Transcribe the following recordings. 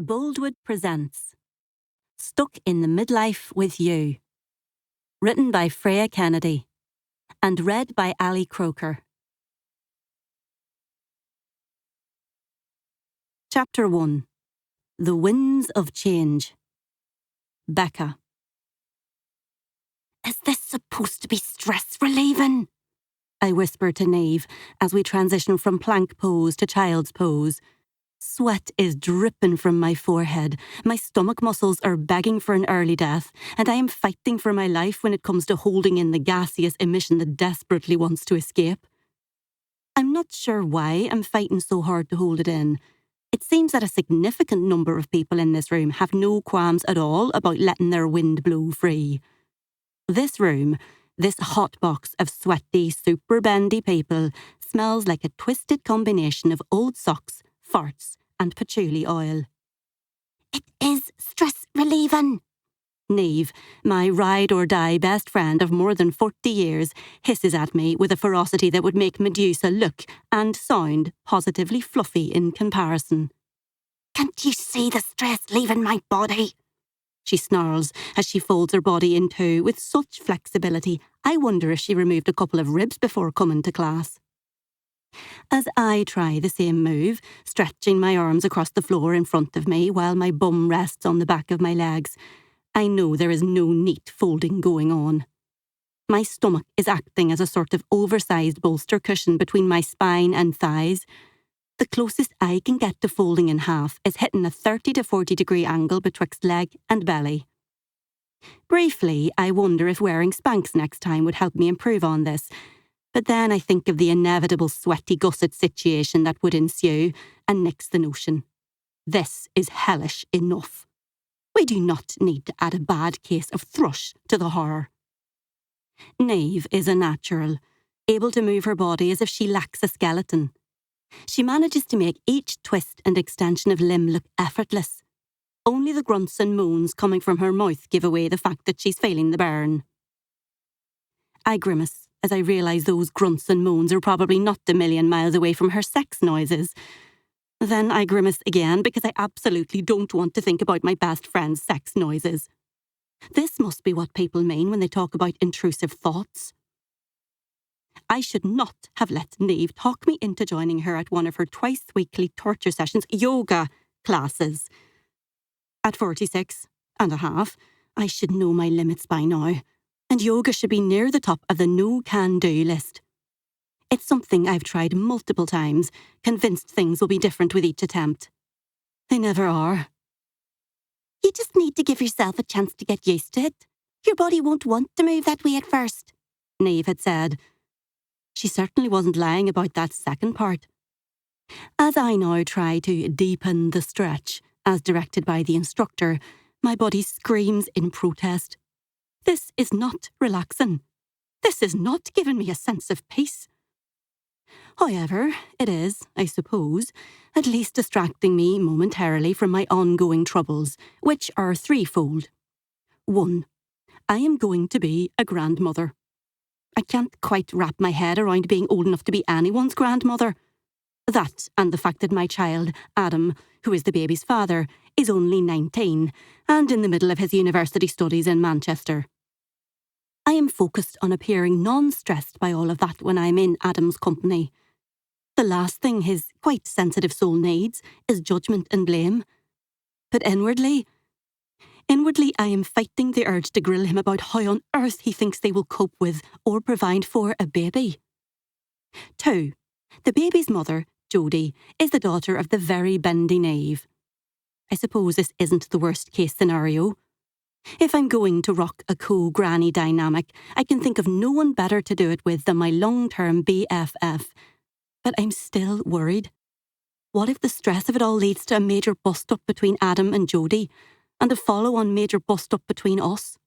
Boldwood presents Stuck in the Midlife With You, written by Freya Kennedy and read by Ali Croker. Chapter 1. The Winds of Change. Becca. "Is this supposed to be stress relieving?" I whisper to Niamh as we transition from plank pose to child's pose. Sweat is dripping from my forehead, my stomach muscles are begging for an early death, and I am fighting for my life when it comes to holding in the gaseous emission that desperately wants to escape. I'm not sure why I'm fighting so hard to hold it in. It seems that a significant number of people in this room have no qualms at all about letting their wind blow free. This room, this hot box of sweaty, super bendy people, smells like a twisted combination of old socks, farts, and patchouli oil. "It is stress relieving," Niamh, my ride-or-die best friend of more than 40 years, hisses at me with a ferocity that would make Medusa look and sound positively fluffy in comparison. "Can't you see the stress leaving my body?" she snarls as she folds her body in two with such flexibility I wonder if she removed a couple of ribs before coming to class. As I try the same move, stretching my arms across the floor in front of me while my bum rests on the back of my legs, I know there is no neat folding going on. My stomach is acting as a sort of oversized bolster cushion between my spine and thighs. The closest I can get to folding in half is hitting a 30 to 40 degree angle betwixt leg and belly. Briefly, I wonder if wearing Spanx next time would help me improve on this, but then I think of the inevitable sweaty gusset situation that would ensue and nix the notion. This is hellish enough. We do not need to add a bad case of thrush to the horror. Niamh is a natural, able to move her body as if she lacks a skeleton. She manages to make each twist and extension of limb look effortless. Only the grunts and moans coming from her mouth give away the fact that she's feeling the burn. I grimace as I realise those grunts and moans are probably not a million miles away from her sex noises. Then I grimace again because I absolutely don't want to think about my best friend's sex noises. This must be what people mean when they talk about intrusive thoughts. I should not have let Niamh talk me into joining her at one of her twice-weekly torture sessions yoga classes. At 46 and a half, I should know my limits by now, and yoga should be near the top of the no-can-do list. It's something I've tried multiple times, convinced things will be different with each attempt. They never are. "You just need to give yourself a chance to get used to it. Your body won't want to move that way at first," Niamh had said. She certainly wasn't lying about that second part. As I now try to deepen the stretch, as directed by the instructor, my body screams in protest. This is not relaxing. This is not giving me a sense of peace. However, it is, I suppose, at least distracting me momentarily from my ongoing troubles, which are threefold. 1. I am going to be a grandmother. I can't quite wrap my head around being old enough to be anyone's grandmother. That and the fact that my child, Adam, who is the baby's father, is only 19 and in the middle of his university studies in Manchester. I am focused on appearing non-stressed by all of that when I'm in Adam's company. The last thing his quite sensitive soul needs is judgment and blame. But inwardly I am fighting the urge to grill him about how on earth he thinks they will cope with or provide for a baby. 2. The baby's mother, Jodie, is the daughter of the very bendy Niamh. I suppose this isn't the worst case scenario. If I'm going to rock a co-granny dynamic, I can think of no one better to do it with than my long-term BFF. But I'm still worried. What if the stress of it all leads to a major bust-up between Adam and Jodie, and a follow-on major bust-up between us?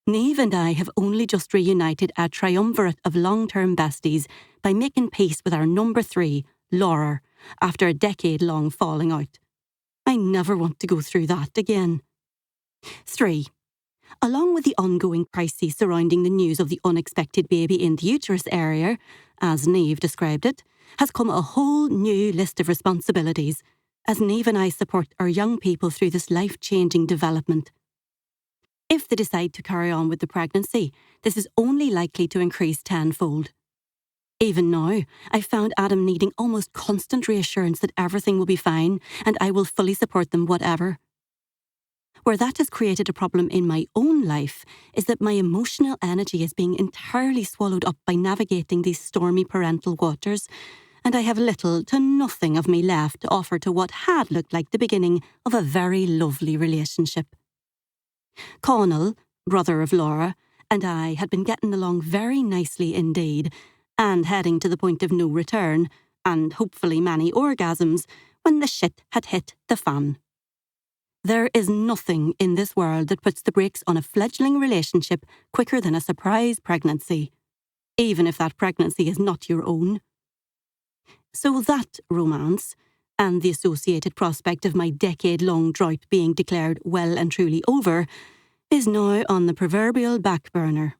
Niamh and I have only just reunited a triumvirate of long-term besties by making peace with our number 3, Laura, after a decade-long falling out. I never want to go through that again. 3. Along with the ongoing crisis surrounding the news of the unexpected baby in the uterus area, as Niamh described it, has come a whole new list of responsibilities, as Niamh and I support our young people through this life-changing development. If they decide to carry on with the pregnancy, this is only likely to increase tenfold. Even now, I found Adam needing almost constant reassurance that everything will be fine and I will fully support them whatever. Where that has created a problem in my own life is that my emotional energy is being entirely swallowed up by navigating these stormy parental waters, and I have little to nothing of me left to offer to what had looked like the beginning of a very lovely relationship. Conal, brother of Laura, and I had been getting along very nicely indeed, and heading to the point of no return, and hopefully many orgasms, when the shit had hit the fan. There is nothing in this world that puts the brakes on a fledgling relationship quicker than a surprise pregnancy, even if that pregnancy is not your own. So that romance, and the associated prospect of my decade-long drought being declared well and truly over, is now on the proverbial back burner.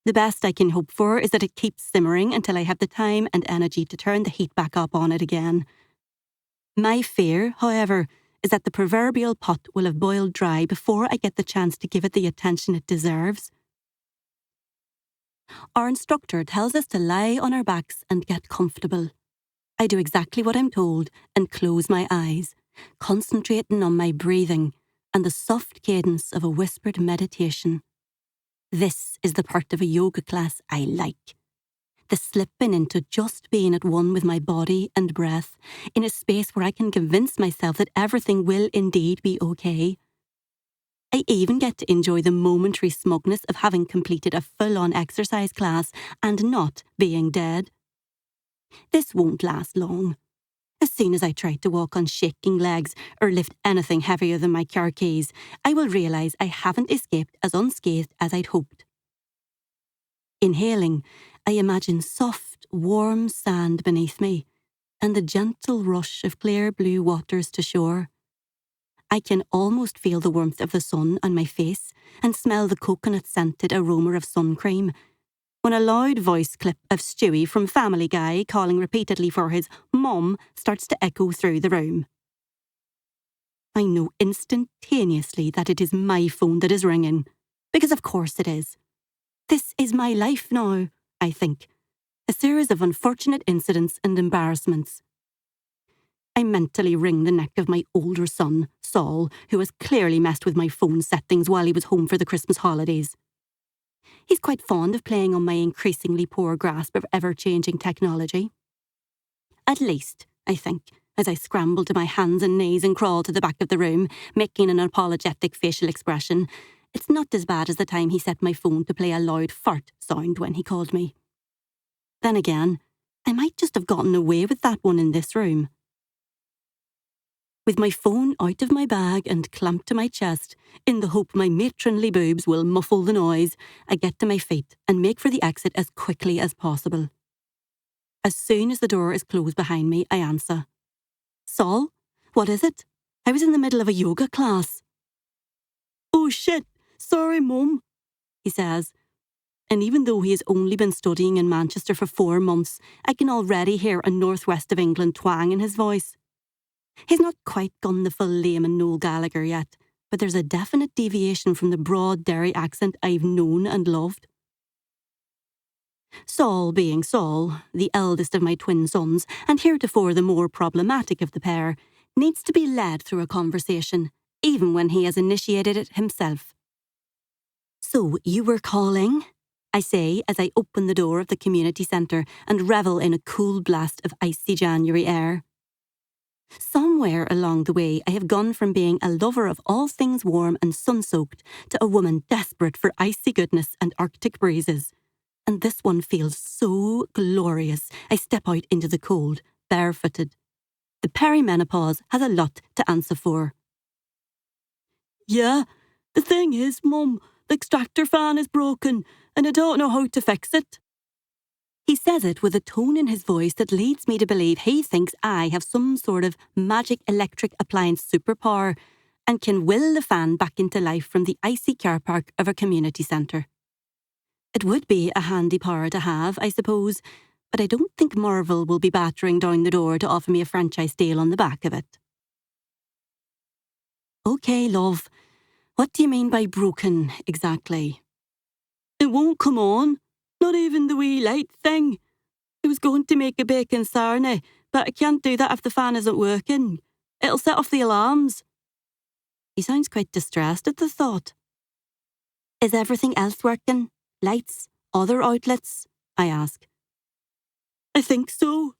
The best I can hope for is that it keeps simmering until I have the time and energy to turn the heat back up on it again. My fear, however, is that the proverbial pot will have boiled dry before I get the chance to give it the attention it deserves. Our instructor tells us to lie on our backs and get comfortable. I do exactly what I'm told and close my eyes, concentrating on my breathing and the soft cadence of a whispered meditation. This is the part of a yoga class I like. The slipping into just being at one with my body and breath, in a space where I can convince myself that everything will indeed be okay. I even get to enjoy the momentary smugness of having completed a full-on exercise class and not being dead. This won't last long. As soon as I try to walk on shaking legs or lift anything heavier than my car keys, I will realise I haven't escaped as unscathed as I'd hoped. Inhaling, I imagine soft, warm sand beneath me and the gentle rush of clear blue waters to shore. I can almost feel the warmth of the sun on my face and smell the coconut-scented aroma of sun cream, when a loud voice clip of Stewie from Family Guy calling repeatedly for his mum starts to echo through the room. I know instantaneously that it is my phone that is ringing, because of course it is. This is my life now, I think. A series of unfortunate incidents and embarrassments. I mentally wring the neck of my older son, Saul, who has clearly messed with my phone settings while he was home for the Christmas holidays. He's quite fond of playing on my increasingly poor grasp of ever-changing technology. At least, I think, as I scramble to my hands and knees and crawl to the back of the room, making an apologetic facial expression, it's not as bad as the time he set my phone to play a loud fart sound when he called me. Then again, I might just have gotten away with that one in this room. With my phone out of my bag and clamped to my chest, in the hope my matronly boobs will muffle the noise, I get to my feet and make for the exit as quickly as possible. As soon as the door is closed behind me, I answer. Saul, what is it? I was in the middle of a yoga class. Oh shit, sorry mum, he says. And even though he has only been studying in Manchester for 4 months, I can already hear a northwest of England twang in his voice. He's not quite gone the full Liam and Noel Gallagher yet, but there's a definite deviation from the broad Derry accent I've known and loved. Saul being Saul, the eldest of my twin sons, and heretofore the more problematic of the pair, needs to be led through a conversation, even when he has initiated it himself. So you were calling? I say as I open the door of the community centre and revel in a cool blast of icy January air. Somewhere along the way, I have gone from being a lover of all things warm and sun-soaked to a woman desperate for icy goodness and Arctic breezes. And this one feels so glorious, I step out into the cold, barefooted. The perimenopause has a lot to answer for. Yeah, the thing is, Mum, the extractor fan is broken, and I don't know how to fix it. He says it with a tone in his voice that leads me to believe he thinks I have some sort of magic electric appliance superpower and can will the fan back into life from the icy car park of a community centre. It would be a handy power to have, I suppose, but I don't think Marvel will be battering down the door to offer me a franchise deal on the back of it. OK, love. What do you mean by broken, exactly? It won't come on. Not even the wee light thing. I was going to make a bacon sarnie, but I can't do that if the fan isn't working. It'll set off the alarms. He sounds quite distressed at the thought. Is everything else working? Lights? Other outlets? I ask. I think so,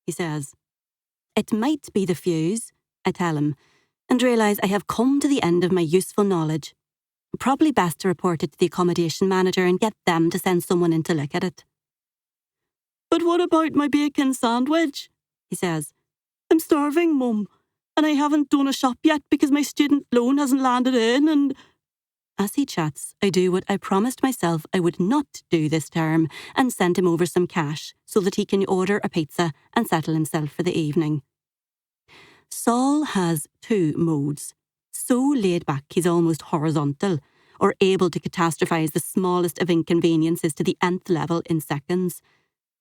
he says. It might be the fuse, I tell him, and realise I have come to the end of my useful knowledge. Probably best to report it to the accommodation manager and get them to send someone in to look at it. But what about my bacon sandwich? He says. I'm starving, Mum, and I haven't done a shop yet because my student loan hasn't landed in and... As he chats, I do what I promised myself I would not do this term and send him over some cash so that he can order a pizza and settle himself for the evening. Saul has 2 modes. So laid back he's almost horizontal, or able to catastrophise the smallest of inconveniences to the nth level in seconds.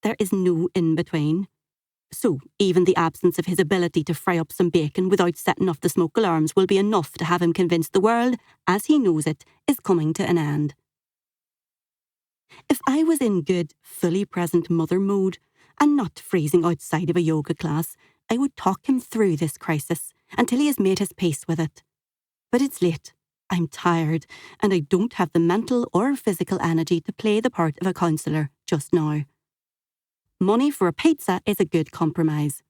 There is no in-between. So even the absence of his ability to fry up some bacon without setting off the smoke alarms will be enough to have him convince the world, as he knows it, is coming to an end. If I was in good, fully present mother mode, and not freezing outside of a yoga class, I would talk him through this crisis until he has made his peace with it. But it's late, I'm tired, and I don't have the mental or physical energy to play the part of a counsellor just now. Money for a pizza is a good compromise.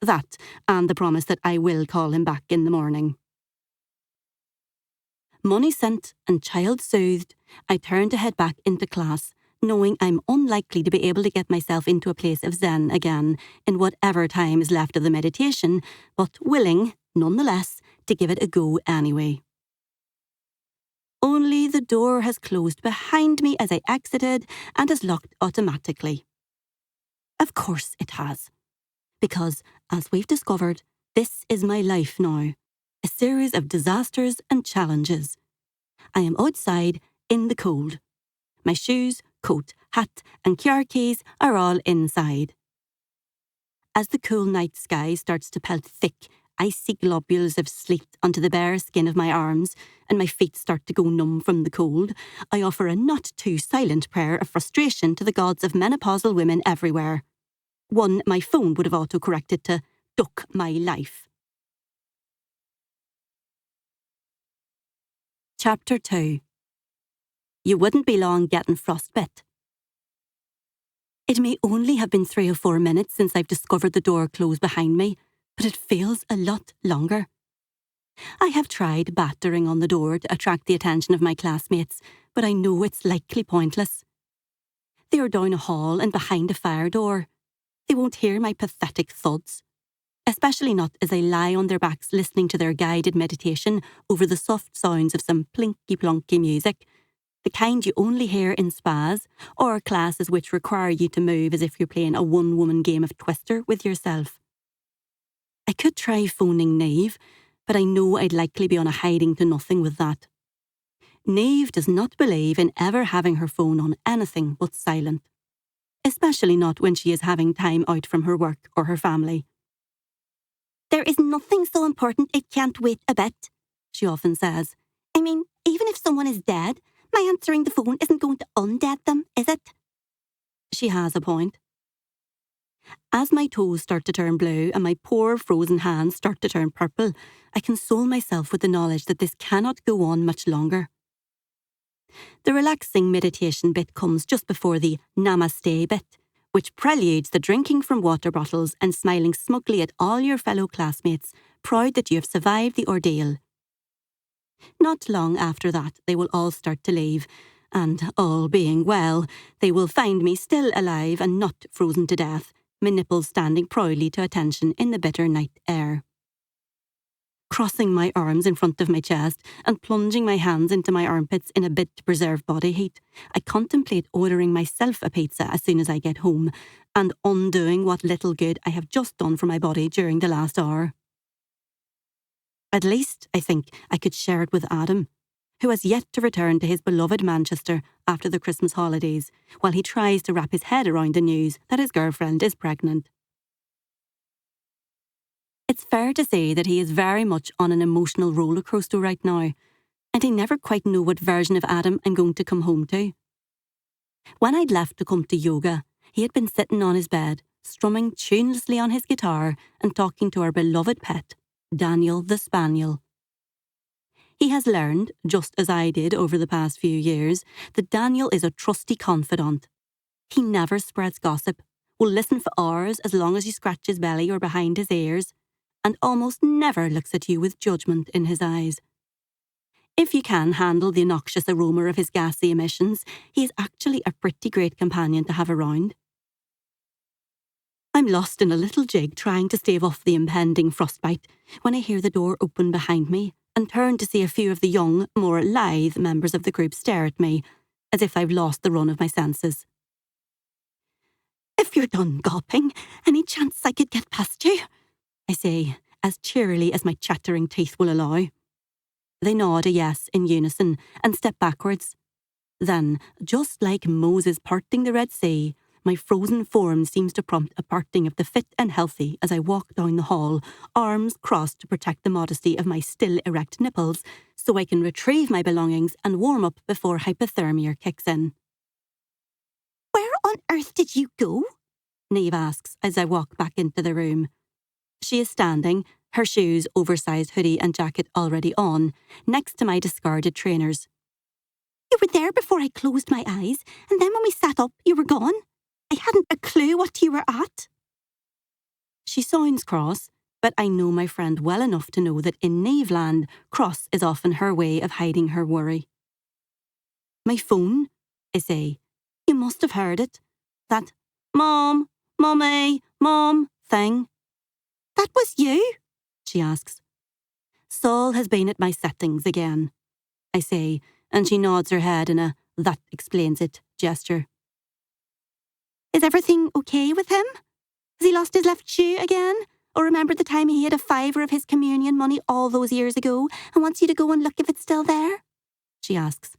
That, and the promise that I will call him back in the morning. Money sent and child soothed, I turn to head back into class, knowing I'm unlikely to be able to get myself into a place of zen again in whatever time is left of the meditation, but willing, nonetheless, to give it a go anyway. Only the door has closed behind me as I exited and is locked automatically. Of course it has. Because, as we've discovered, this is my life now. A series of disasters and challenges. I am outside, in the cold. My shoes, coat, hat and car keys are all inside. As the cool night sky starts to pelt thick, icy globules of sleet onto the bare skin of my arms, and my feet start to go numb from the cold, I offer a not too silent prayer of frustration to the gods of menopausal women everywhere. One my phone would have auto-corrected to duck my life. Chapter 2. You wouldn't be long getting frostbite. It may only have been 3 or 4 minutes since I've discovered the door closed behind me, but it feels a lot longer. I have tried battering on the door to attract the attention of my classmates, but I know it's likely pointless. They are down a hall and behind a fire door. They won't hear my pathetic thuds, especially not as I lie on their backs listening to their guided meditation over the soft sounds of some plinky-plonky music, the kind you only hear in spas or classes which require you to move as if you're playing a one-woman game of Twister with yourself. I could try phoning Niamh, but I know I'd likely be on a hiding to nothing with that. Niamh does not believe in ever having her phone on anything but silent, especially not when she is having time out from her work or her family. There is nothing so important it can't wait a bit, she often says. I mean, even if someone is dead, my answering the phone isn't going to undead them, is it? She has a point. As my toes start to turn blue and my poor frozen hands start to turn purple, I console myself with the knowledge that this cannot go on much longer. The relaxing meditation bit comes just before the namaste bit, which preludes the drinking from water bottles and smiling smugly at all your fellow classmates, proud that you have survived the ordeal. Not long after that, they will all start to leave, and, all being well, they will find me still alive and not frozen to death, my nipples standing proudly to attention in the bitter night air. Crossing my arms in front of my chest and plunging my hands into my armpits in a bid to preserve body heat, I contemplate ordering myself a pizza as soon as I get home, and undoing what little good I have just done for my body during the last hour. At least, I think, I could share it with Adam. who has yet to return to his beloved Manchester after the Christmas holidays, while he tries to wrap his head around the news that his girlfriend is pregnant. It's fair to say that he is very much on an emotional rollercoaster right now, and I never quite know what version of Adam I'm going to come home to. When I'd left to come to yoga, he had been sitting on his bed, strumming tunelessly on his guitar and talking to our beloved pet, Daniel the Spaniel. He has learned, just as I did over the past few years, that Daniel is a trusty confidant. He never spreads gossip, will listen for hours as long as you scratch his belly or behind his ears, and almost never looks at you with judgment in his eyes. If you can handle the noxious aroma of his gassy emissions, he is actually a pretty great companion to have around. I'm lost in a little jig trying to stave off the impending frostbite when I hear the door open behind me and turn to see a few of the young, more lithe members of the group stare at me, as if I've lost the run of my senses. "If you're done gawping, any chance I could get past you?" I say, as cheerily as my chattering teeth will allow. They nod a yes in unison and step backwards. Then, just like Moses parting the Red Sea, my frozen form seems to prompt a parting of the fit and healthy as I walk down the hall, arms crossed to protect the modesty of my still erect nipples, so I can retrieve my belongings and warm up before hypothermia kicks in. "Where on earth did you go?" Niamh asks as I walk back into the room. She is standing, her shoes, oversized hoodie and jacket already on, next to my discarded trainers. "You were there before I closed my eyes, and then when we sat up, you were gone. I hadn't a clue what you were at." She sounds cross, but I know my friend well enough to know that in Niamh land, cross is often her way of hiding her worry. "My phone," I say. "You must have heard it. That 'Mom, Mummy, Mom' thing." "That was you?" she asks. "Saul has been at my settings again," I say, and she nods her head in a "that explains it" gesture. "Is everything okay with him? Has he lost his left shoe again? Or remembered the time he had a fiver of his communion money all those years ago and wants you to go and look if it's still there?" she asks.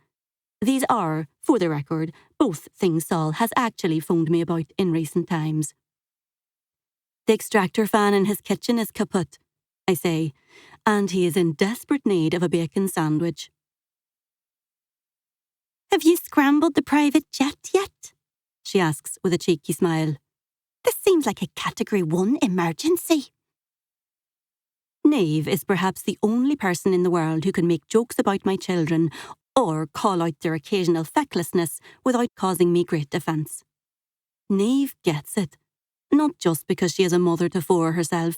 These are, for the record, both things Saul has actually phoned me about in recent times. "The extractor fan in his kitchen is kaput," I say, "and he is in desperate need of a bacon sandwich." "Have you scrambled the private jet yet?" she asks with a cheeky smile. "This seems like a Category 1 emergency." Niamh is perhaps the only person in the world who can make jokes about my children or call out their occasional fecklessness without causing me great offence. Niamh gets it, not just because she is a mother to four herself,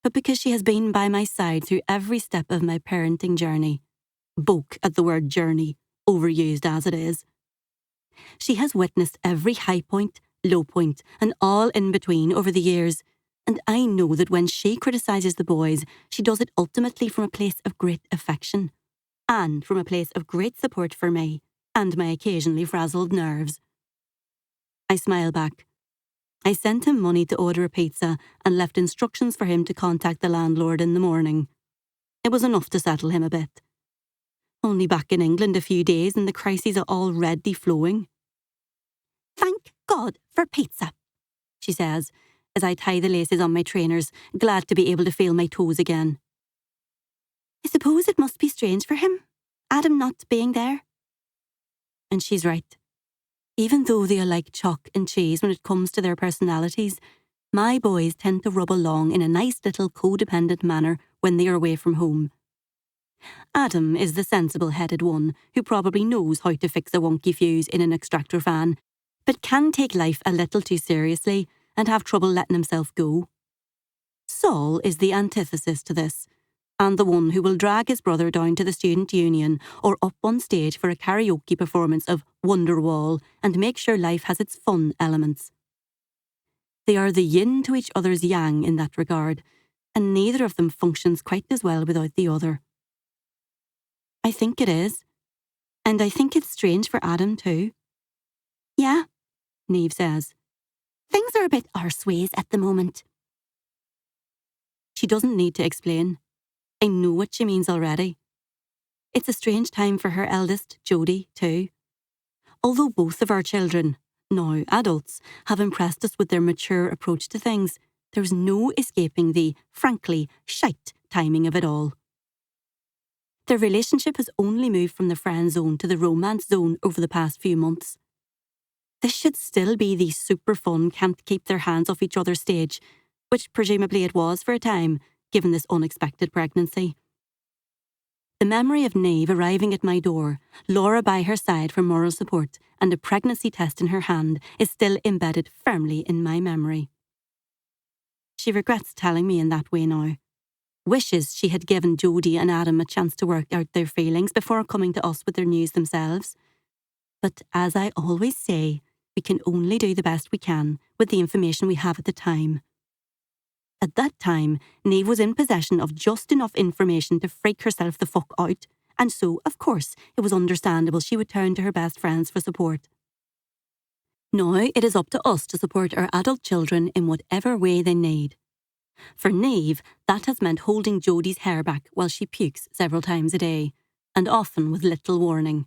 but because she has been by my side through every step of my parenting journey. Boke at the word journey, overused as it is. She has witnessed every high point, low point, and all in between over the years, and I know that when she criticises the boys, she does it ultimately from a place of great affection, and from a place of great support for me, and my occasionally frazzled nerves. I smile back. I sent him money to order a pizza and left instructions for him to contact the landlord in the morning. It was enough to settle him a bit. Only back in England a few days and the crises are already flowing. "Thank God for pizza," she says, as I tie the laces on my trainers, glad to be able to feel my toes again. "I suppose it must be strange for him, Adam not being there." And she's right. Even though they are like chalk and cheese when it comes to their personalities, my boys tend to rub along in a nice little codependent manner when they are away from home. Adam is the sensible-headed one who probably knows how to fix a wonky fuse in an extractor fan, but can take life a little too seriously and have trouble letting himself go. Saul is the antithesis to this, and the one who will drag his brother down to the student union or up on stage for a karaoke performance of Wonderwall and make sure life has its fun elements. They are the yin to each other's yang in that regard, and neither of them functions quite as well without the other. I think it is, and I think it's strange for Adam too. "Yeah," Niamh says. "Things are a bit arseways at the moment." She doesn't need to explain. I know what she means already. It's a strange time for her eldest, Jodie, too. Although both of our children, now adults, have impressed us with their mature approach to things, there's no escaping the, frankly, shite timing of it all. Their relationship has only moved from the friend zone to the romance zone over the past few months. This should still be the super fun can't keep their hands off each other stage, which presumably it was for a time, given this unexpected pregnancy. The memory of Niamh arriving at my door, Laura by her side for moral support, and a pregnancy test in her hand is still embedded firmly in my memory. She regrets telling me in that way now. Wishes she had given Jodie and Adam a chance to work out their feelings before coming to us with their news themselves. But as I always say, we can only do the best we can with the information we have at the time. At that time, Niamh was in possession of just enough information to freak herself the fuck out, and so, of course, it was understandable she would turn to her best friends for support. Now it is up to us to support our adult children in whatever way they need. For Niamh, that has meant holding Jodie's hair back while she pukes several times a day, and often with little warning.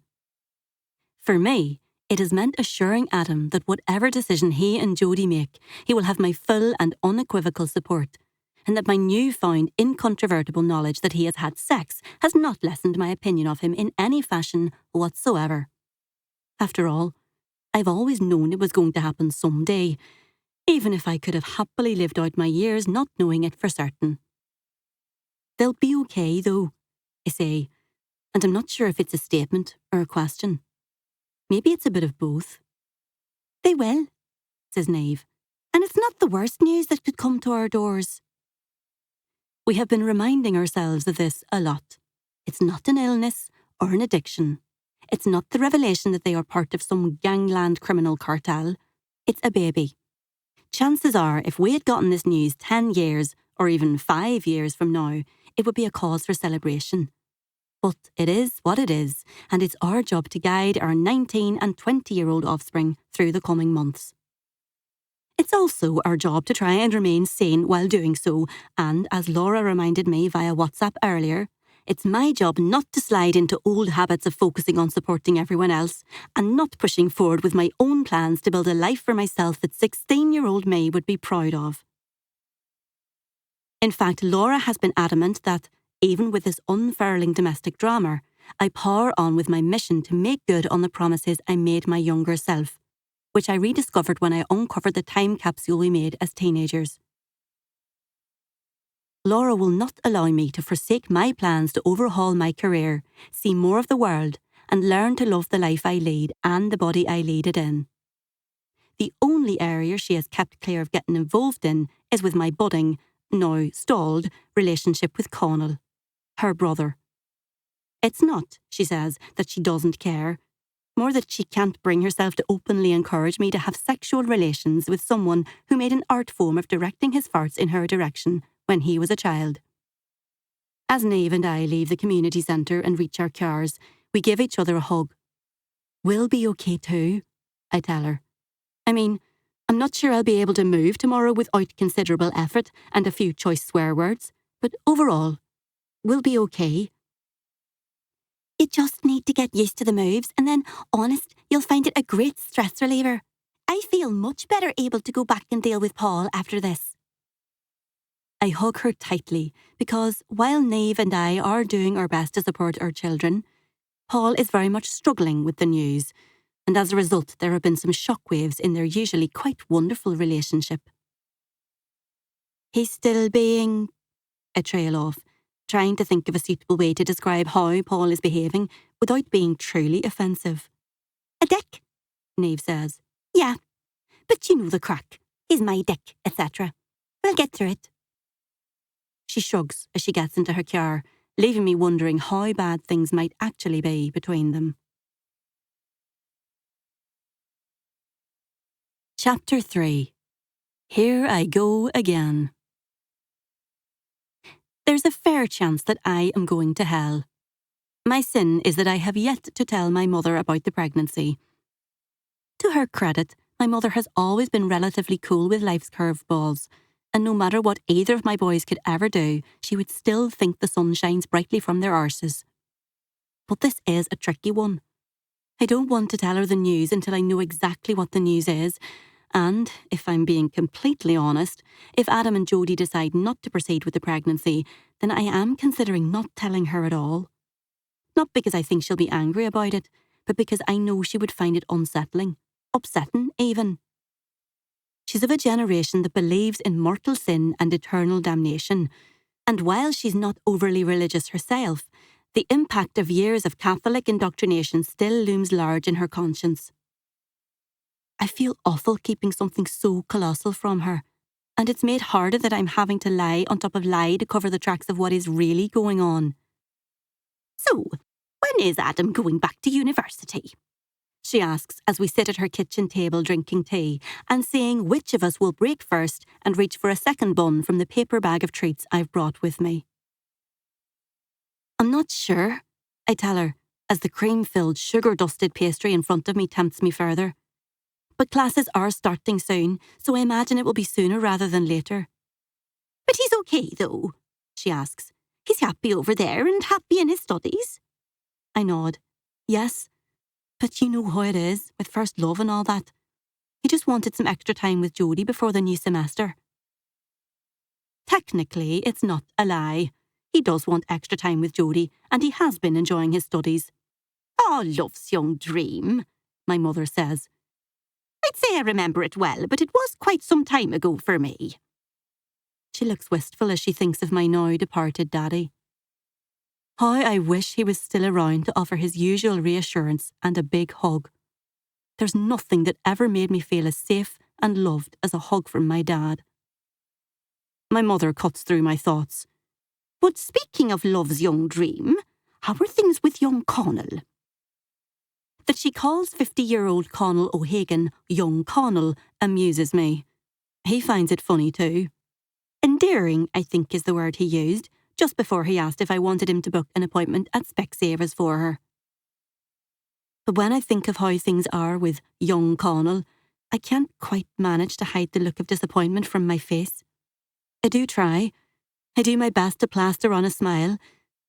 For me, it has meant assuring Adam that whatever decision he and Jodie make, he will have my full and unequivocal support, and that my newfound incontrovertible knowledge that he has had sex has not lessened my opinion of him in any fashion whatsoever. After all, I've always known it was going to happen someday, even if I could have happily lived out my years not knowing it for certain. They'll be okay, though, I say, and I'm not sure if it's a statement or a question. Maybe it's a bit of both. They will, says Niamh, and it's not the worst news that could come to our doors. We have been reminding ourselves of this a lot. It's not an illness or an addiction. It's not the revelation that they are part of some gangland criminal cartel. It's a baby. Chances are, if we had gotten this news 10 years, or even 5 years from now, it would be a cause for celebration. But it is what it is, and it's our job to guide our 19 and 20-year-old offspring through the coming months. It's also our job to try and remain sane while doing so, and as Laura reminded me via WhatsApp earlier, it's my job not to slide into old habits of focusing on supporting everyone else, and not pushing forward with my own plans to build a life for myself that 16-year-old me would be proud of. In fact, Laura has been adamant that, even with this unfurling domestic drama, I power on with my mission to make good on the promises I made my younger self, which I rediscovered when I uncovered the time capsule we made as teenagers. Laura will not allow me to forsake my plans to overhaul my career, see more of the world, and learn to love the life I lead and the body I lead it in. The only area she has kept clear of getting involved in is with my budding, now stalled, relationship with Conal, her brother. It's not, she says, that she doesn't care, more that she can't bring herself to openly encourage me to have sexual relations with someone who made an art form of directing his farts in her direction when he was a child. As Niamh and I leave the community centre and reach our cars, we give each other a hug. We'll be okay too, I tell her. I mean, I'm not sure I'll be able to move tomorrow without considerable effort and a few choice swear words, but overall, we'll be okay. You just need to get used to the moves, and then, honest, you'll find it a great stress reliever. I feel much better able to go back and deal with Paul after this. I hug her tightly because while Niamh and I are doing our best to support our children, Paul is very much struggling with the news, and as a result there have been some shockwaves in their usually quite wonderful relationship. He's still being... I trail off, trying to think of a suitable way to describe how Paul is behaving without being truly offensive. A dick, Niamh says. Yeah, but you know the crack. He's my dick, etc. We'll get through it. She shrugs as she gets into her car, leaving me wondering how bad things might actually be between them. Chapter 3. Here I Go Again. There's a fair chance that I am going to hell. My sin is that I have yet to tell my mother about the pregnancy. To her credit, my mother has always been relatively cool with life's curveballs, and no matter what either of my boys could ever do, she would still think the sun shines brightly from their arses. But this is a tricky one. I don't want to tell her the news until I know exactly what the news is, and, if I'm being completely honest, if Adam and Jodie decide not to proceed with the pregnancy, then I am considering not telling her at all. Not because I think she'll be angry about it, but because I know she would find it unsettling, upsetting even. She's of a generation that believes in mortal sin and eternal damnation, and while she's not overly religious herself, the impact of years of Catholic indoctrination still looms large in her conscience. I feel awful keeping something so colossal from her, and it's made harder that I'm having to lie on top of lie to cover the tracks of what is really going on. So, when is Adam going back to university? She asks as we sit at her kitchen table drinking tea and seeing which of us will break first and reach for a second bun from the paper bag of treats I've brought with me. I'm not sure, I tell her, as the cream-filled, sugar-dusted pastry in front of me tempts me further. But classes are starting soon, so I imagine it will be sooner rather than later. But he's okay, though, she asks. He's happy over there and happy in his studies. I nod. Yes, but you know how it is, with first love and all that. He just wanted some extra time with Jodie before the new semester. Technically, it's not a lie. He does want extra time with Jodie, and he has been enjoying his studies. Oh, love's young dream, my mother says. I'd say I remember it well, but it was quite some time ago for me. She looks wistful as she thinks of my now departed daddy. How I wish he was still around to offer his usual reassurance and a big hug. There's nothing that ever made me feel as safe and loved as a hug from my dad. My mother cuts through my thoughts. But speaking of love's young dream, how are things with young Conal? That she calls 50-year-old Conal O'Hagan young Conal amuses me. He finds it funny too. Endearing, I think, is the word he used, just before he asked if I wanted him to book an appointment at Specsavers for her. But when I think of how things are with young Conal, I can't quite manage to hide the look of disappointment from my face. I do try. I do my best to plaster on a smile,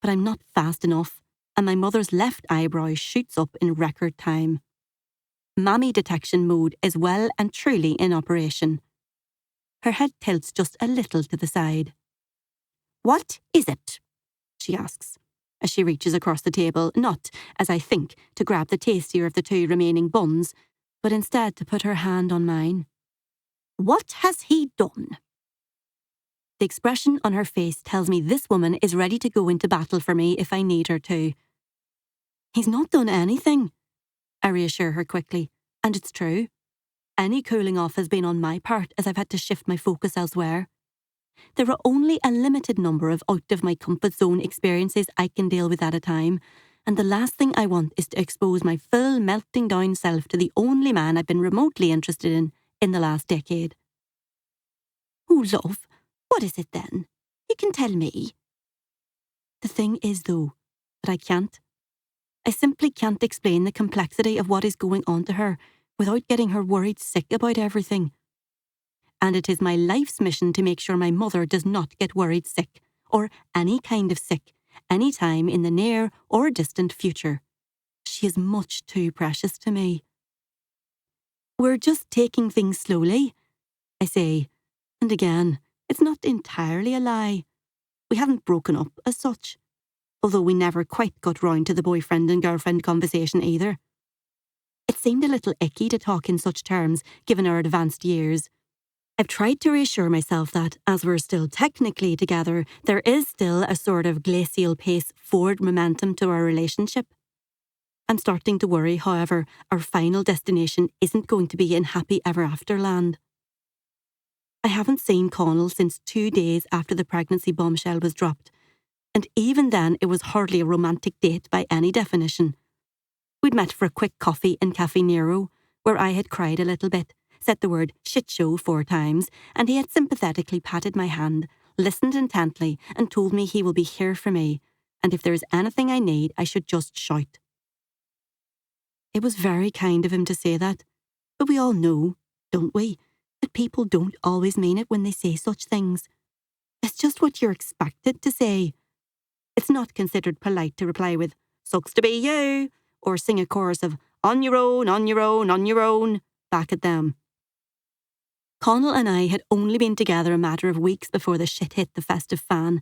but I'm not fast enough, and my mother's left eyebrow shoots up in record time. Mammy detection mode is well and truly in operation. Her head tilts just a little to the side. What is it? She asks, as she reaches across the table, not, as I think, to grab the tastier of the two remaining buns, but instead to put her hand on mine. What has he done? The expression on her face tells me this woman is ready to go into battle for me if I need her to. He's not done anything, I reassure her quickly, and it's true. Any cooling off has been on my part as I've had to shift my focus elsewhere. There are only a limited number of out-of-my-comfort-zone experiences I can deal with at a time, and the last thing I want is to expose my full melting down self to the only man I've been remotely interested in the last decade. Oh, love, what is it then? You can tell me. The thing is, though, that I can't. I simply can't explain the complexity of what is going on to her without getting her worried sick about everything. And it is my life's mission to make sure my mother does not get worried sick, or any kind of sick, any time in the near or distant future. She is much too precious to me. We're just taking things slowly, I say, and again, it's not entirely a lie. We haven't broken up as such, although we never quite got round to the boyfriend and girlfriend conversation either. It seemed a little icky to talk in such terms, given our advanced years. I've tried to reassure myself that, as we're still technically together, there is still a sort of glacial pace forward momentum to our relationship. I'm starting to worry, however, our final destination isn't going to be in happy ever after land. I haven't seen Conal since 2 days after the pregnancy bombshell was dropped, and even then it was hardly a romantic date by any definition. We'd met for a quick coffee in Caffè Nero, where I had cried a little bit, said the word shit show 4 times, and he had sympathetically patted my hand, listened intently, and told me he will be here for me, and if there is anything I need, I should just shout. It was very kind of him to say that, but we all know, don't we, that people don't always mean it when they say such things. It's just what you're expected to say. It's not considered polite to reply with, sucks to be you, or sing a chorus of on your own, on your own, on your own back at them. Conal and I had only been together a matter of weeks before the shit hit the festive fan,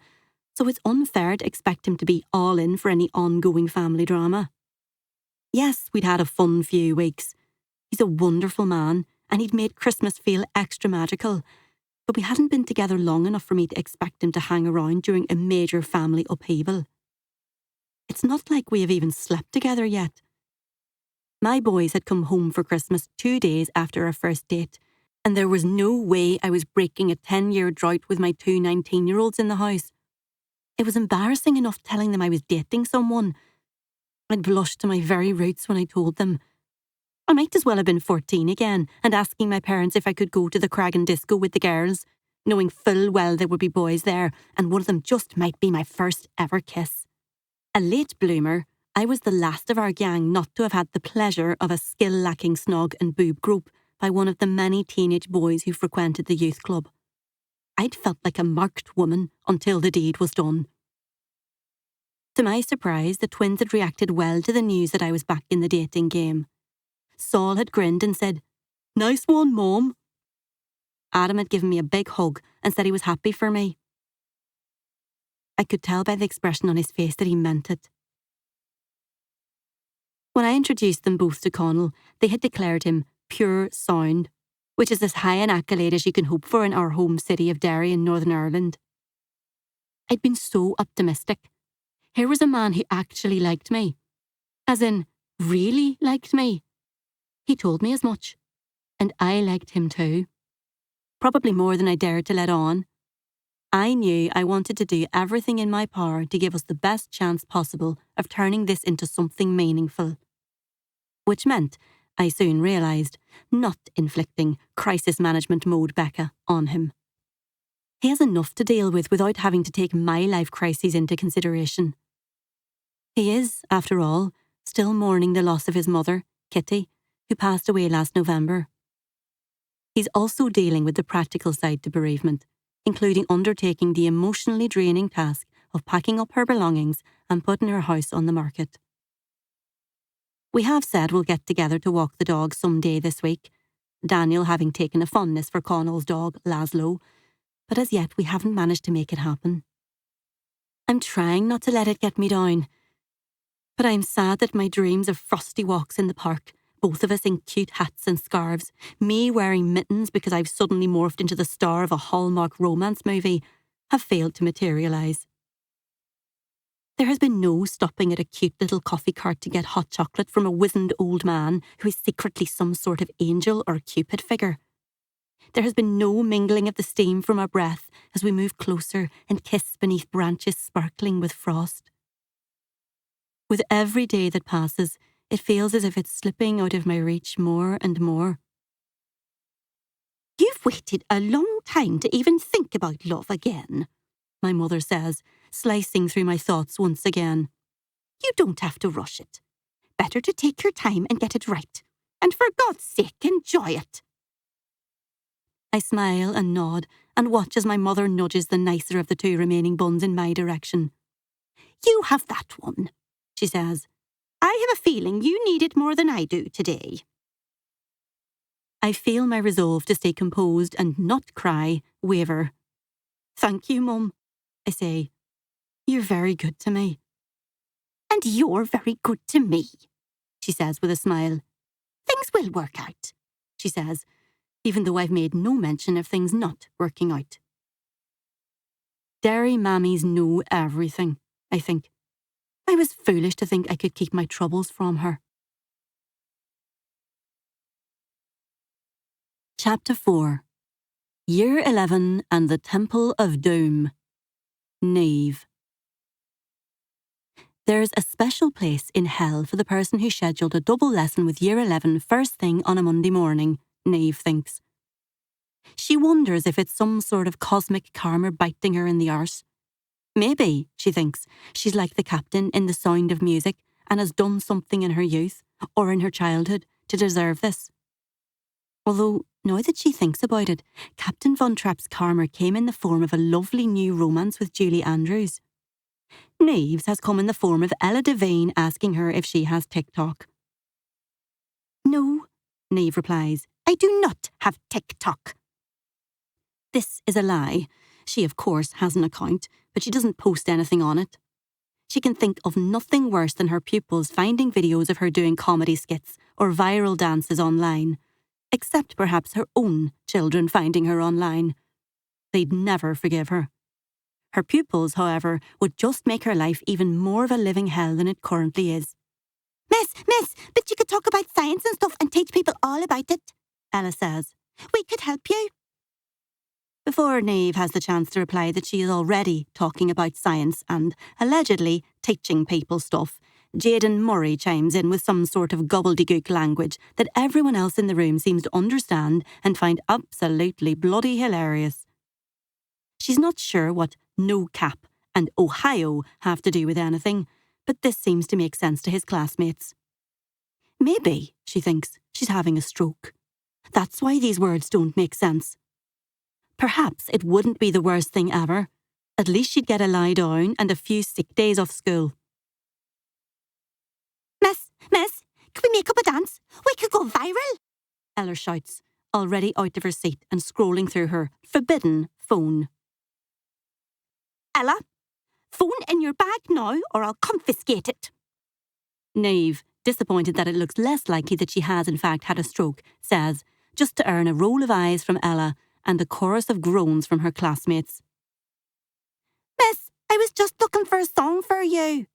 so it's unfair to expect him to be all in for any ongoing family drama. Yes, we'd had a fun few weeks. He's a wonderful man, and he'd made Christmas feel extra magical, but we hadn't been together long enough for me to expect him to hang around during a major family upheaval. It's not like we have even slept together yet. My boys had come home for Christmas 2 days after our first date, and there was no way I was breaking a 10-year drought with my two 19-year-olds in the house. It was embarrassing enough telling them I was dating someone. I'd blushed to my very roots when I told them. I might as well have been 14 again and asking my parents if I could go to the Cragan disco with the girls, knowing full well there would be boys there and one of them just might be my first ever kiss. A late bloomer, I was the last of our gang not to have had the pleasure of a skill-lacking snog and boob group by one of the many teenage boys who frequented the youth club. I'd felt like a marked woman until the deed was done. To my surprise, the twins had reacted well to the news that I was back in the dating game. Saul had grinned and said, "Nice one, Mom." Adam had given me a big hug and said he was happy for me. I could tell by the expression on his face that he meant it. When I introduced them both to Conal, they had declared him pure sound, which is as high an accolade as you can hope for in our home city of Derry in Northern Ireland. I'd been so optimistic. Here was a man who actually liked me. As in, really liked me. He told me as much. And I liked him too. Probably more than I dared to let on. I knew I wanted to do everything in my power to give us the best chance possible of turning this into something meaningful. Which meant, I soon realised, not inflicting crisis management mode Becca on him. He has enough to deal with without having to take my life crises into consideration. He is, after all, still mourning the loss of his mother, Kitty, who passed away last November. He's also dealing with the practical side to bereavement, including undertaking the emotionally draining task of packing up her belongings and putting her house on the market. We have said we'll get together to walk the dog some day this week, Daniel having taken a fondness for Conal's dog, Laszlo, but as yet we haven't managed to make it happen. I'm trying not to let it get me down, but I'm sad that my dreams of frosty walks in the park, both of us in cute hats and scarves, me wearing mittens because I've suddenly morphed into the star of a Hallmark romance movie, have failed to materialise. There has been no stopping at a cute little coffee cart to get hot chocolate from a wizened old man who is secretly some sort of angel or Cupid figure. There has been no mingling of the steam from our breath as we move closer and kiss beneath branches sparkling with frost. With every day that passes, it feels as if it's slipping out of my reach more and more. "You've waited a long time to even think about love again," my mother says, slicing through my thoughts once again. "You don't have to rush it. Better to take your time and get it right. And for God's sake, enjoy it." I smile and nod and watch as my mother nudges the nicer of the two remaining buns in my direction. "You have that one," she says. "I have a feeling you need it more than I do today." I feel my resolve to stay composed and not cry waver. "Thank you, Mum," I say. "You're very good to me." "And you're very good to me," she says with a smile. "Things will work out," she says, even though I've made no mention of things not working out. Dairy mammies know everything, I think. I was foolish to think I could keep my troubles from her. Chapter 4. Year 11 and the Temple of Doom. Niamh. There's a special place in hell for the person who scheduled a double lesson with Year 11 first thing on a Monday morning, Niamh thinks. She wonders if it's some sort of cosmic karma biting her in the arse. Maybe, she thinks, she's like the captain in The Sound of Music and has done something in her youth, or in her childhood, to deserve this. Although, now that she thinks about it, Captain Von Trapp's karma came in the form of a lovely new romance with Julie Andrews. Niamh's has come in the form of Ella Devane asking her if she has TikTok. No, Niamh replies, I do not have TikTok. This is a lie. She, of course, has an account, but she doesn't post anything on it. She can think of nothing worse than her pupils finding videos of her doing comedy skits or viral dances online, except perhaps her own children finding her online. They'd never forgive her. Her pupils, however, would just make her life even more of a living hell than it currently is. Miss, but you could talk about science and stuff and teach people all about it, Ella says. We could help you. Before Niamh has the chance to reply that she is already talking about science and allegedly teaching people stuff, Jaden Murray chimes in with some sort of gobbledygook language that everyone else in the room seems to understand and find absolutely bloody hilarious. She's not sure what no cap and Ohio have to do with anything, but this seems to make sense to his classmates. Maybe, she thinks, she's having a stroke. That's why these words don't make sense. Perhaps it wouldn't be the worst thing ever. At least she'd get a lie down and a few sick days off school. Miss, can we make up a dance? We could go viral, Ella shouts, already out of her seat and scrolling through her forbidden phone. Ella, phone in your bag now or I'll confiscate it. Niamh, disappointed that it looks less likely that she has in fact had a stroke, says, just to earn a roll of eyes from Ella and a chorus of groans from her classmates. Miss, I was just looking for a song for you,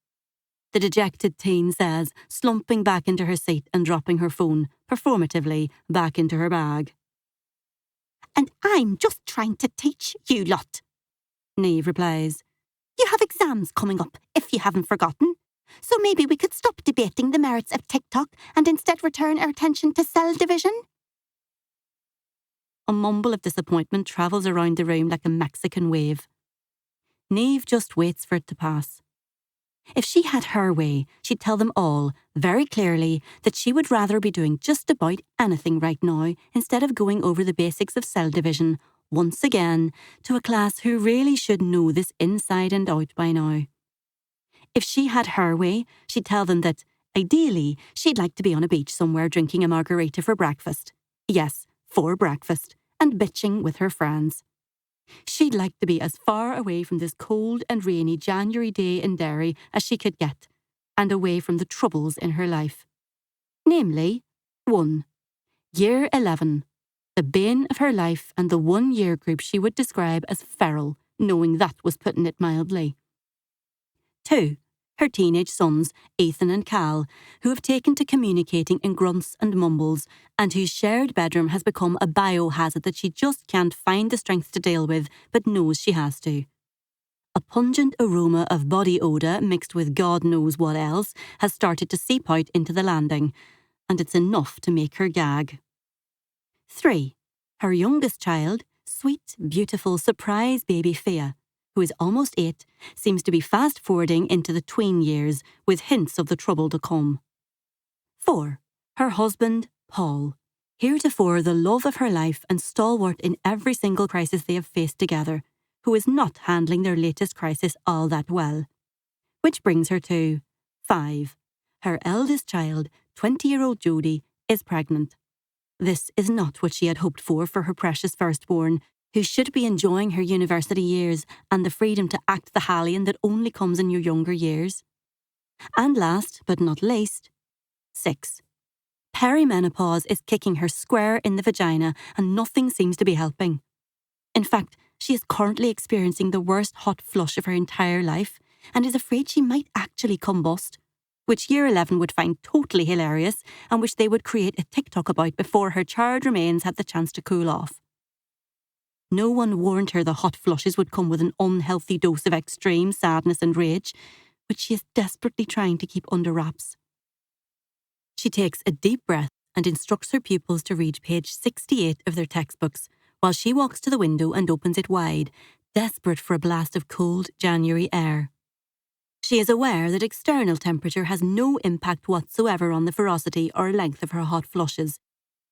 the dejected teen says, slumping back into her seat and dropping her phone, performatively, back into her bag. And I'm just trying to teach you lot, Niamh replies. You have exams coming up, if you haven't forgotten. So maybe we could stop debating the merits of TikTok and instead return our attention to cell division? A mumble of disappointment travels around the room like a Mexican wave. Niamh just waits for it to pass. If she had her way, she'd tell them all, very clearly, that she would rather be doing just about anything right now instead of going over the basics of cell division, once again, to a class who really should know this inside and out by now. If she had her way, she'd tell them that, ideally, she'd like to be on a beach somewhere drinking a margarita for breakfast. Yes, for breakfast, and bitching with her friends. She'd like to be as far away from this cold and rainy January day in Derry as she could get, and away from the troubles in her life. Namely, 1. Year 11, the bane of her life and the 1 year group she would describe as feral, knowing that was putting it mildly. 2. Her teenage sons, Ethan and Cal, who have taken to communicating in grunts and mumbles, and whose shared bedroom has become a biohazard that she just can't find the strength to deal with, but knows she has to. A pungent aroma of body odour mixed with God knows what else has started to seep out into the landing, and it's enough to make her gag. 3. Her youngest child, sweet, beautiful, surprise baby Freya, who is almost 8, seems to be fast-forwarding into the tween years with hints of the trouble to come. 4. Her husband, Paul, heretofore the love of her life and stalwart in every single crisis they have faced together, who is not handling their latest crisis all that well. Which brings her to 5. Her eldest child, 20-year-old Jodie, is pregnant. This is not what she had hoped for her precious firstborn, who should be enjoying her university years and the freedom to act the hallion that only comes in your younger years. And last, but not least, 6. Perimenopause is kicking her square in the vagina and nothing seems to be helping. In fact, she is currently experiencing the worst hot flush of her entire life and is afraid she might actually combust, which Year 11 would find totally hilarious and which they would create a TikTok about before her charred remains had the chance to cool off. No one warned her the hot flushes would come with an unhealthy dose of extreme sadness and rage, which she is desperately trying to keep under wraps. She takes a deep breath and instructs her pupils to read page 68 of their textbooks, while she walks to the window and opens it wide, desperate for a blast of cold January air. She is aware that external temperature has no impact whatsoever on the ferocity or length of her hot flushes,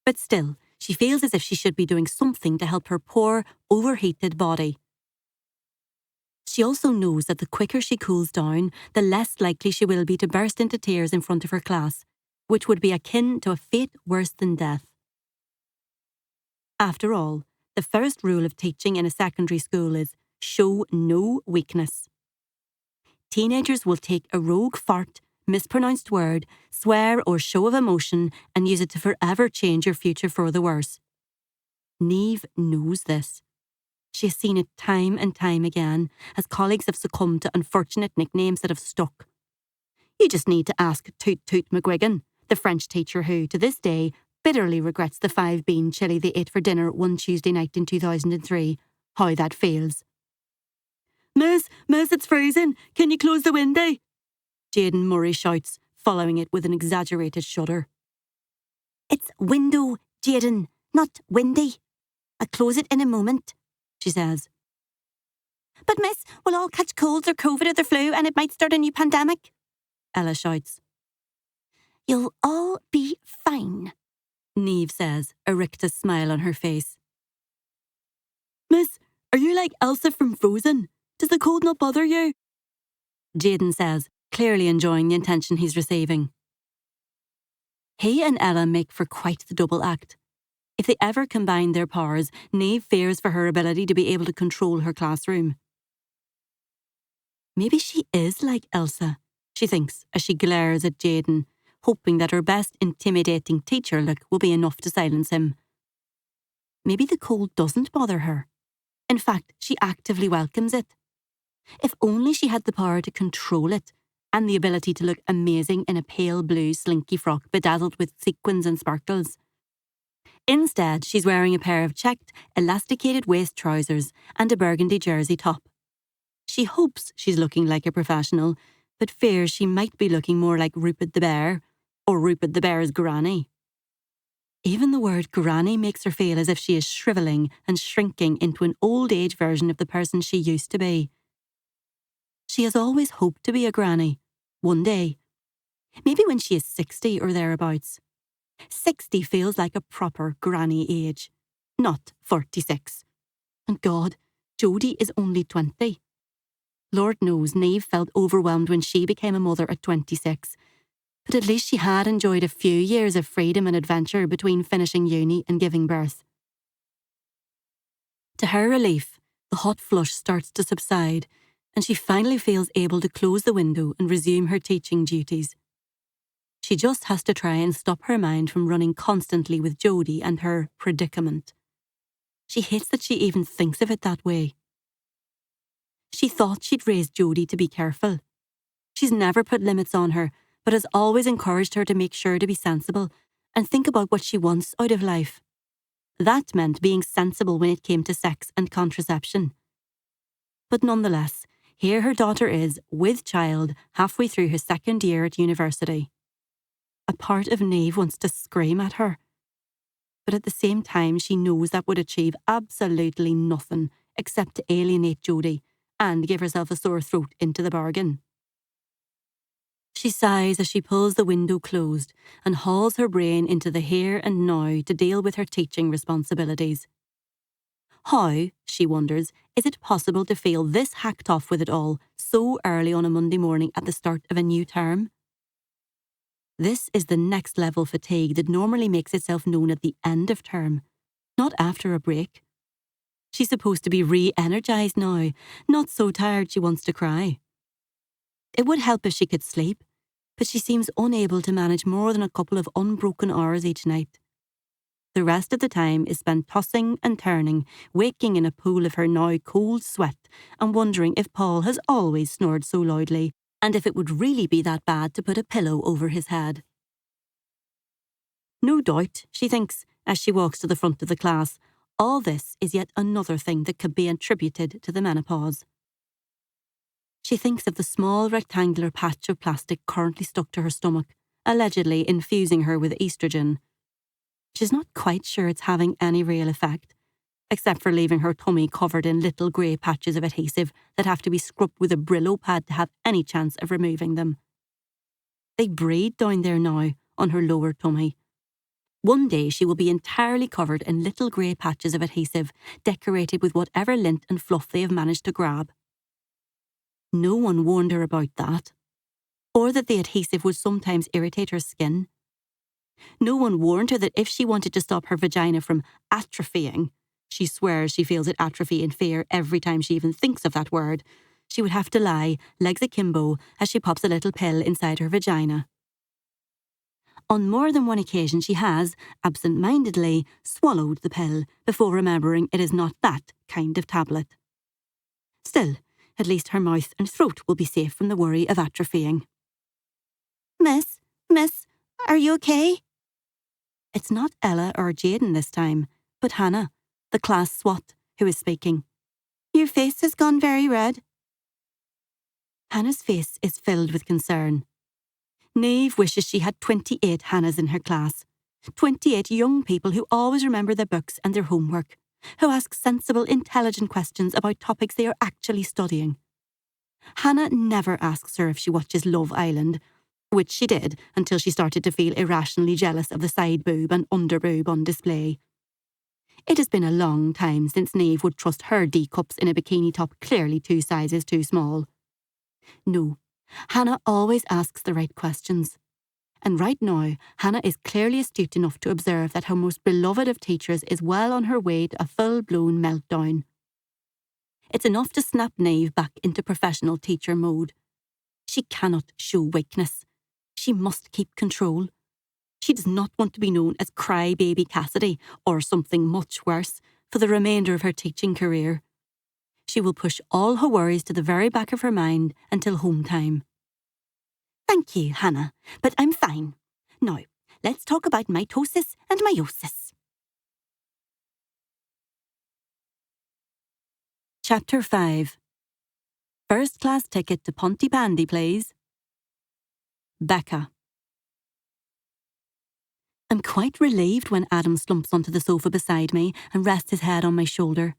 but still, she feels as if she should be doing something to help her poor, overheated body. She also knows that the quicker she cools down, the less likely she will be to burst into tears in front of her class, which would be akin to a fate worse than death. After all, the first rule of teaching in a secondary school is show no weakness. Teenagers will take a rogue fart, mispronounced word, swear or show of emotion and use it to forever change your future for the worse. Niamh knows this. She has seen it time and time again as colleagues have succumbed to unfortunate nicknames that have stuck. You just need to ask Toot Toot McGuigan, the French teacher who, to this day, bitterly regrets the 5-bean chili they ate for dinner one Tuesday night in 2003, how that feels. Miss, it's freezing. Can you close the window? Jaden Murray shouts, following it with an exaggerated shudder. It's window, Jaden, not windy. I'll close it in a moment, she says. But miss, we'll all catch colds or COVID or the flu and it might start a new pandemic, Ella shouts. You'll all be fine, Niamh says, a rictus smile on her face. Miss, are you like Elsa from Frozen? Does the cold not bother you? Jaden says, clearly enjoying the attention he's receiving. He and Ella make for quite the double act. If they ever combine their powers, Niamh fears for her ability to be able to control her classroom. Maybe she is like Elsa, she thinks as she glares at Jaden, hoping that her best intimidating teacher look will be enough to silence him. Maybe the cold doesn't bother her. In fact, she actively welcomes it. If only she had the power to control it, and the ability to look amazing in a pale blue slinky frock bedazzled with sequins and sparkles. Instead, she's wearing a pair of checked, elasticated waist trousers and a burgundy jersey top. She hopes she's looking like a professional, but fears she might be looking more like Rupert the Bear, or Rupert the Bear's granny. Even the word granny makes her feel as if she is shrivelling and shrinking into an old-age version of the person she used to be. She has always hoped to be a granny, one day. Maybe when she is 60 or thereabouts. 60 feels like a proper granny age, not 46. And God, Jodie is only 20. Lord knows Niamh felt overwhelmed when she became a mother at 26, but at least she had enjoyed a few years of freedom and adventure between finishing uni and giving birth. To her relief, the hot flush starts to subside, and she finally feels able to close the window and resume her teaching duties. She just has to try and stop her mind from running constantly with Jodie and her predicament. She hates that she even thinks of it that way. She thought she'd raised Jodie to be careful. She's never put limits on her, but has always encouraged her to make sure to be sensible and think about what she wants out of life. That meant being sensible when it came to sex and contraception. But nonetheless, here her daughter is, with child, halfway through her second year at university. A part of Niamh wants to scream at her. But at the same time, she knows that would achieve absolutely nothing except to alienate Jodie and give herself a sore throat into the bargain. She sighs as she pulls the window closed and hauls her brain into the here and now to deal with her teaching responsibilities. How, she wonders, is it possible to feel this hacked off with it all so early on a Monday morning at the start of a new term? This is the next level fatigue that normally makes itself known at the end of term, not after a break. She's supposed to be re-energised now, not so tired she wants to cry. It would help if she could sleep, but she seems unable to manage more than a couple of unbroken hours each night. The rest of the time is spent tossing and turning, waking in a pool of her now cold sweat and wondering if Paul has always snored so loudly and if it would really be that bad to put a pillow over his head. No doubt, she thinks, as she walks to the front of the class, all this is yet another thing that could be attributed to the menopause. She thinks of the small rectangular patch of plastic currently stuck to her stomach, allegedly infusing her with estrogen. She's not quite sure it's having any real effect, except for leaving her tummy covered in little grey patches of adhesive that have to be scrubbed with a Brillo pad to have any chance of removing them. They breed down there now, on her lower tummy. One day she will be entirely covered in little grey patches of adhesive, decorated with whatever lint and fluff they have managed to grab. No one warned her about that, or that the adhesive would sometimes irritate her skin. No one warned her that if she wanted to stop her vagina from atrophying — she swears she feels it atrophy in fear every time she even thinks of that word — she would have to lie, legs akimbo, as she pops a little pill inside her vagina. On more than one occasion she has, absent-mindedly, swallowed the pill before remembering it is not that kind of tablet. Still, at least her mouth and throat will be safe from the worry of atrophying. Miss, are you okay? It's not Ella or Jaden this time, but Hannah, the class SWAT, who is speaking. Your face has gone very red. Hannah's face is filled with concern. Niamh wishes she had 28 Hannahs in her class. 28 young people who always remember their books and their homework, who ask sensible, intelligent questions about topics they are actually studying. Hannah never asks her if she watches Love Island, which she did until she started to feel irrationally jealous of the side boob and under boob on display. It has been a long time since Niamh would trust her D-cups in a bikini top clearly 2 sizes too small. No, Hannah always asks the right questions. And right now, Hannah is clearly astute enough to observe that her most beloved of teachers is well on her way to a full-blown meltdown. It's enough to snap Niamh back into professional teacher mode. She cannot show weakness. She must keep control. She does not want to be known as Crybaby Cassidy, or something much worse, for the remainder of her teaching career. She will push all her worries to the very back of her mind until home time. Thank you, Hannah, but I'm fine. Now, let's talk about mitosis and meiosis. Chapter 5. First class ticket to Pontypandy, please. Becca. I'm quite relieved when Adam slumps onto the sofa beside me and rests his head on my shoulder.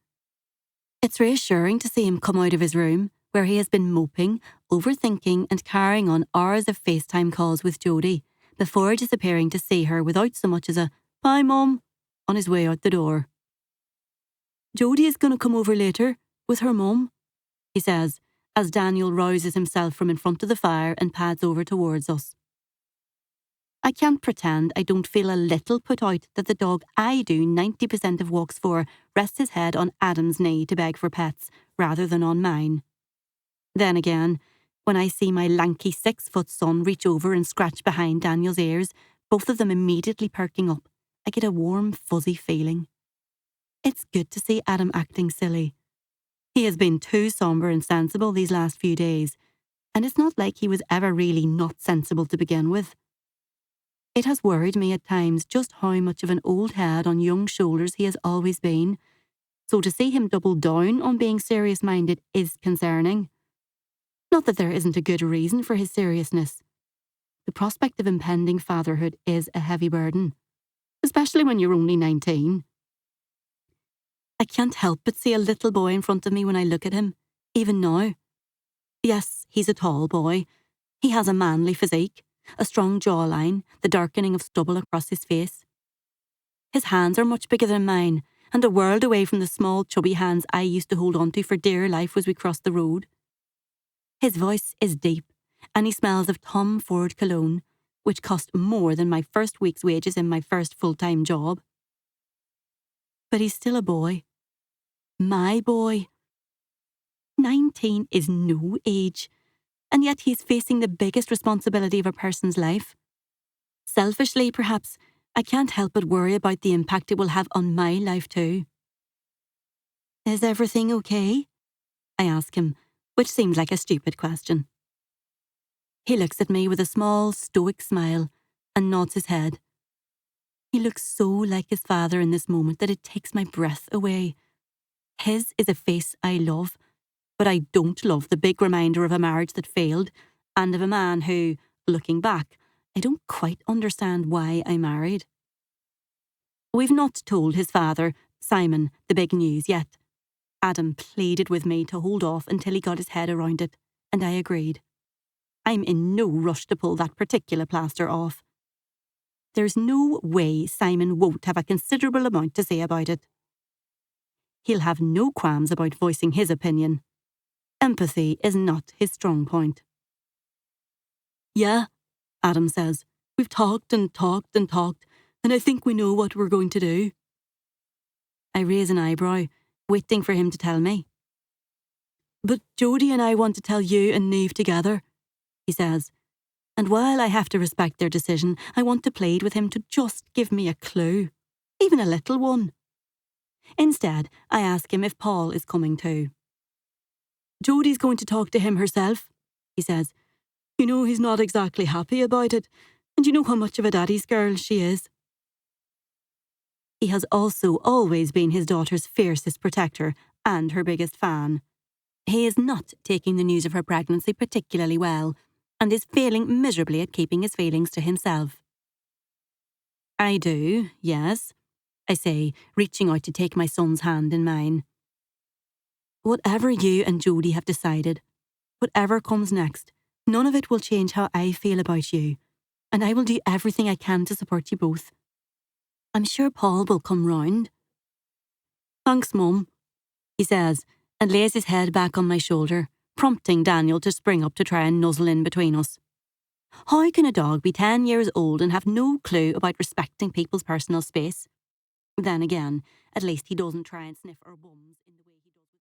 It's reassuring to see him come out of his room, where he has been moping, overthinking and carrying on hours of FaceTime calls with Jodie, before disappearing to see her without so much as a "Bye, Mum" on his way out the door. Jodie is going to come over later, with her mum, he says, as Daniel rouses himself from in front of the fire and pads over towards us. I can't pretend I don't feel a little put out that the dog I do 90% of walks for rests his head on Adam's knee to beg for pets, rather than on mine. Then again, when I see my lanky 6-foot son reach over and scratch behind Daniel's ears, both of them immediately perking up, I get a warm, fuzzy feeling. It's good to see Adam acting silly. He has been too sombre and sensible these last few days, and it's not like he was ever really not sensible to begin with. It has worried me at times just how much of an old head on young shoulders he has always been, so to see him double down on being serious-minded is concerning. Not that there isn't a good reason for his seriousness. The prospect of impending fatherhood is a heavy burden, especially when you're only 19. I can't help but see a little boy in front of me when I look at him, even now. Yes, he's a tall boy. He has a manly physique, a strong jawline, the darkening of stubble across his face. His hands are much bigger than mine, and a world away from the small, chubby hands I used to hold on to for dear life as we crossed the road. His voice is deep, and he smells of Tom Ford cologne, which cost more than my first week's wages in my first full-time job. But he's still a boy. My boy. 19 is no age, and yet he's facing the biggest responsibility of a person's life. Selfishly, perhaps, I can't help but worry about the impact it will have on my life too. Is everything okay? I ask him, which seemed like a stupid question. He looks at me with a small, stoic smile and nods his head. He looks so like his father in this moment that it takes my breath away. His is a face I love, but I don't love the big reminder of a marriage that failed, and of a man who, looking back, I don't quite understand why I married. We've not told his father, Simon, the big news yet. Adam pleaded with me to hold off until he got his head around it, and I agreed. I'm in no rush to pull that particular plaster off. There's no way Simon won't have a considerable amount to say about it. He'll have no qualms about voicing his opinion. Empathy is not his strong point. Yeah, Adam says. We've talked and talked and talked, and I think we know what we're going to do. I raise an eyebrow, waiting for him to tell me. But Jodie and I want to tell you and Niamh together, he says. And while I have to respect their decision, I want to plead with him to just give me a clue, even a little one. Instead, I ask him if Paul is coming too. Jodie's going to talk to him herself, he says. You know he's not exactly happy about it, and you know how much of a daddy's girl she is. He has also always been his daughter's fiercest protector and her biggest fan. He is not taking the news of her pregnancy particularly well, and is failing miserably at keeping his feelings to himself. I do, yes, I say, reaching out to take my son's hand in mine. Whatever you and Jodie have decided, whatever comes next, none of it will change how I feel about you, and I will do everything I can to support you both. I'm sure Paul will come round. Thanks, Mum, he says, and lays his head back on my shoulder, prompting Daniel to spring up to try and nuzzle in between us. How can a dog be 10 years old and have no clue about respecting people's personal space? Then again, at least he doesn't try and sniff our bums in the way he does with